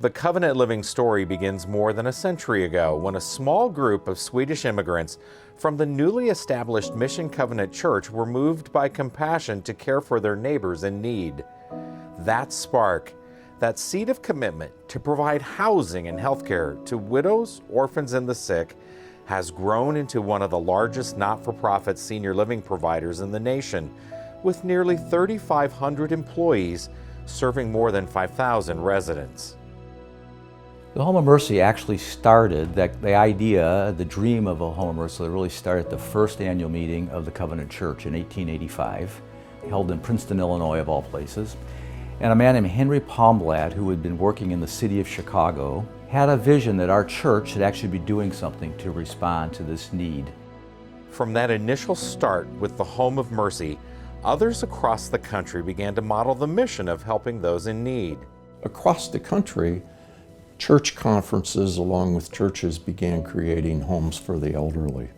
The Covenant Living story begins more than a century ago when a small group of Swedish immigrants from the newly established Mission Covenant Church were moved by compassion to care for their neighbors in need. That spark, that seed of commitment to provide housing and health care to widows, orphans, and the sick, has grown into one of the largest not-for-profit senior living providers in the nation, with nearly 3,500 employees serving more than 5,000 residents. The Home of Mercy actually started, the idea, the dream of a Home of Mercy really started at the first annual meeting of the Covenant Church in 1885, held in Princeton, Illinois of all places. And a man named Henry Palmblad, who had been working in the city of Chicago, had a vision that our church should actually be doing something to respond to this need. From that initial start with the Home of Mercy, others across the country began to model the mission of helping those in need. Across the country, church conferences along with churches began creating homes for the elderly.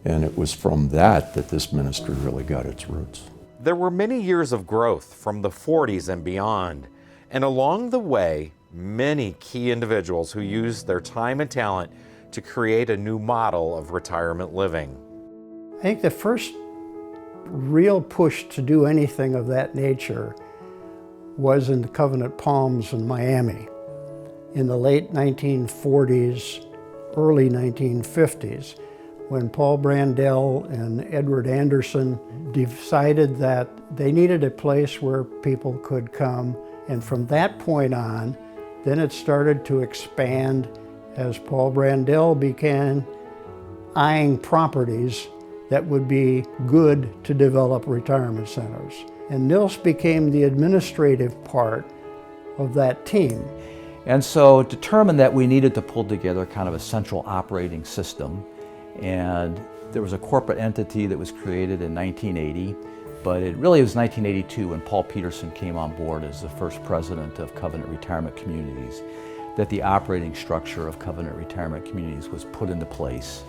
And it was from that this ministry really got its roots. There were many years of growth from the 40s and beyond, and along the way, many key individuals who used their time and talent to create a new model of retirement living. I think the first real push to do anything of that nature was in the Covenant Palms in Miami in the late 1940s, early 1950s, when Paul Brandel and Edward Anderson decided that they needed a place where people could come. And from that point on, then it started to expand as Paul Brandel began eyeing properties that would be good to develop retirement centers. And Nils became the administrative part of that team. And so determined that we needed to pull together kind of a central operating system. And there was a corporate entity that was created in 1980, but it really was 1982 when Paul Peterson came on board as the first president of Covenant Retirement Communities, that the operating structure of Covenant Retirement Communities was put into place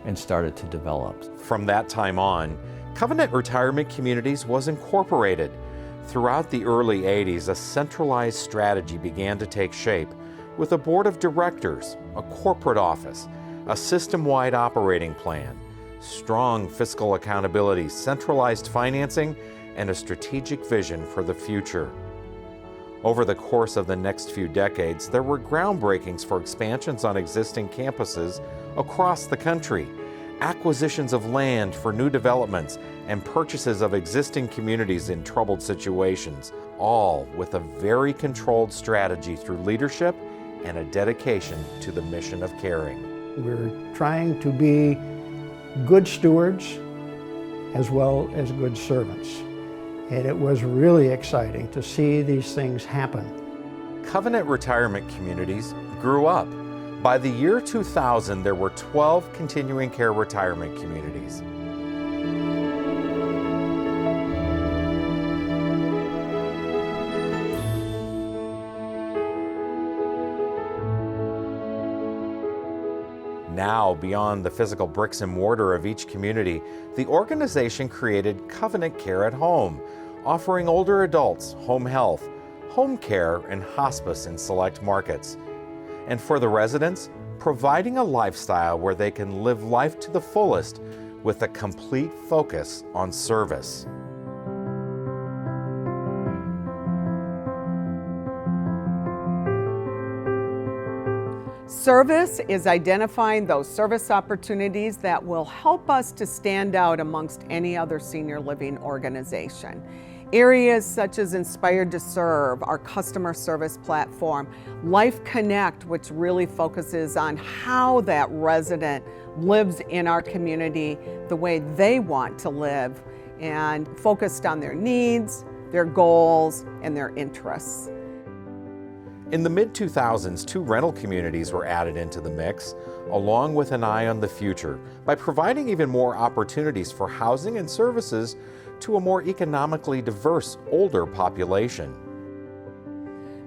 and started to develop. From that time on, Covenant Retirement Communities was incorporated. Throughout the early 80s, a centralized strategy began to take shape with a board of directors, a corporate office, a system-wide operating plan, strong fiscal accountability, centralized financing, and a strategic vision for the future. Over the course of the next few decades, there were groundbreakings for expansions on existing campuses across the country, acquisitions of land for new developments, and purchases of existing communities in troubled situations, all with a very controlled strategy through leadership and a dedication to the mission of caring. We're trying to be good stewards as well as good servants. And it was really exciting to see these things happen. Covenant Retirement Communities grew up. By the year 2000, there were 12 continuing care retirement communities. Now, beyond the physical bricks and mortar of each community, the organization created Covenant Care at Home, offering older adults home health, home care, and hospice in select markets. And for the residents, providing a lifestyle where they can live life to the fullest with a complete focus on service. Service is identifying those service opportunities that will help us to stand out amongst any other senior living organization. Areas such as Inspired to Serve, our customer service platform, Life Connect, which really focuses on how that resident lives in our community the way they want to live, and focused on their needs, their goals, and their interests. In the mid-2000s, 2 rental communities were added into the mix, along with an eye on the future, by providing even more opportunities for housing and services to a more economically diverse, older population.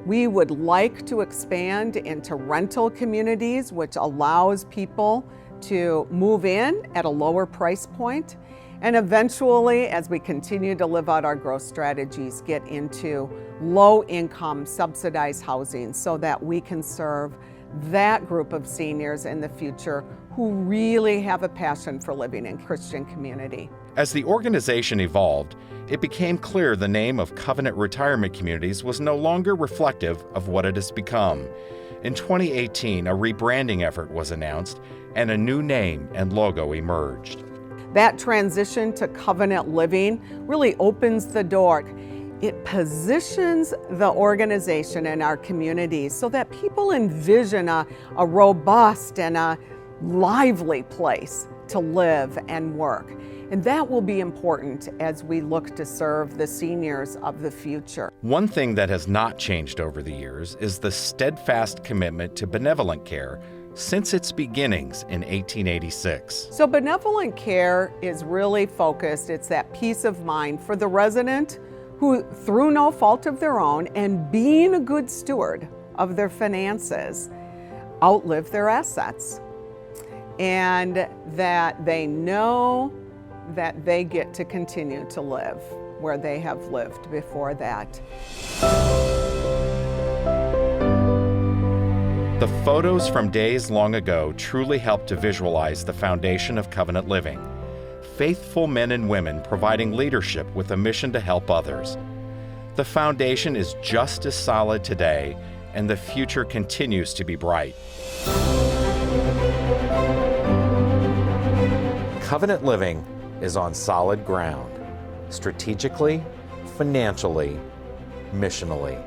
We would like to expand into rental communities, which allows people to move in at a lower price point And eventually, as we continue to live out our growth strategies, get into low-income subsidized housing so that we can serve that group of seniors in the future who really have a passion for living in Christian community. As the organization evolved, it became clear the name of Covenant Retirement Communities was no longer reflective of what it has become. In 2018, a rebranding effort was announced and a new name and logo emerged. That transition to Covenant Living really opens the door. It positions the organization in our communities so that people envision a robust and a lively place to live and work. And that will be important as we look to serve the seniors of the future. One thing that has not changed over the years is the steadfast commitment to benevolent care since its beginnings in 1886. So benevolent care is really focused, it's that peace of mind for the resident who, through no fault of their own and being a good steward of their finances, outlive their assets. And that they know that they get to continue to live where they have lived before that. The photos from days long ago truly help to visualize the foundation of Covenant Living. Faithful men and women providing leadership with a mission to help others. The foundation is just as solid today, and the future continues to be bright. Covenant Living is on solid ground, strategically, financially, missionally.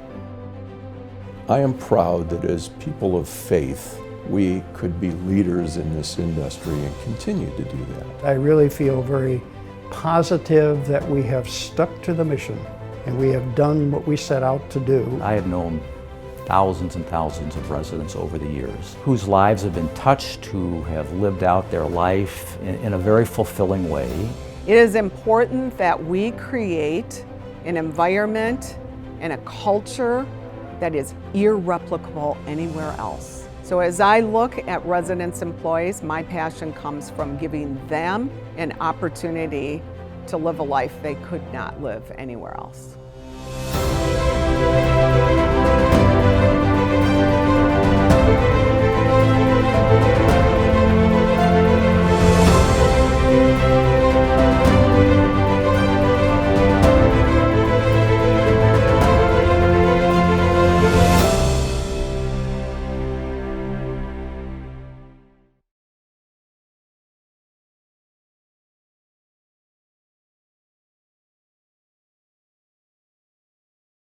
I am proud that as people of faith, we could be leaders in this industry and continue to do that. I really feel very positive that we have stuck to the mission and we have done what we set out to do. I have known thousands and thousands of residents over the years whose lives have been touched, who have lived out their life in a very fulfilling way. It is important that we create an environment and a culture that is irreplicable anywhere else. So as I look at residents' employees, my passion comes from giving them an opportunity to live a life they could not live anywhere else.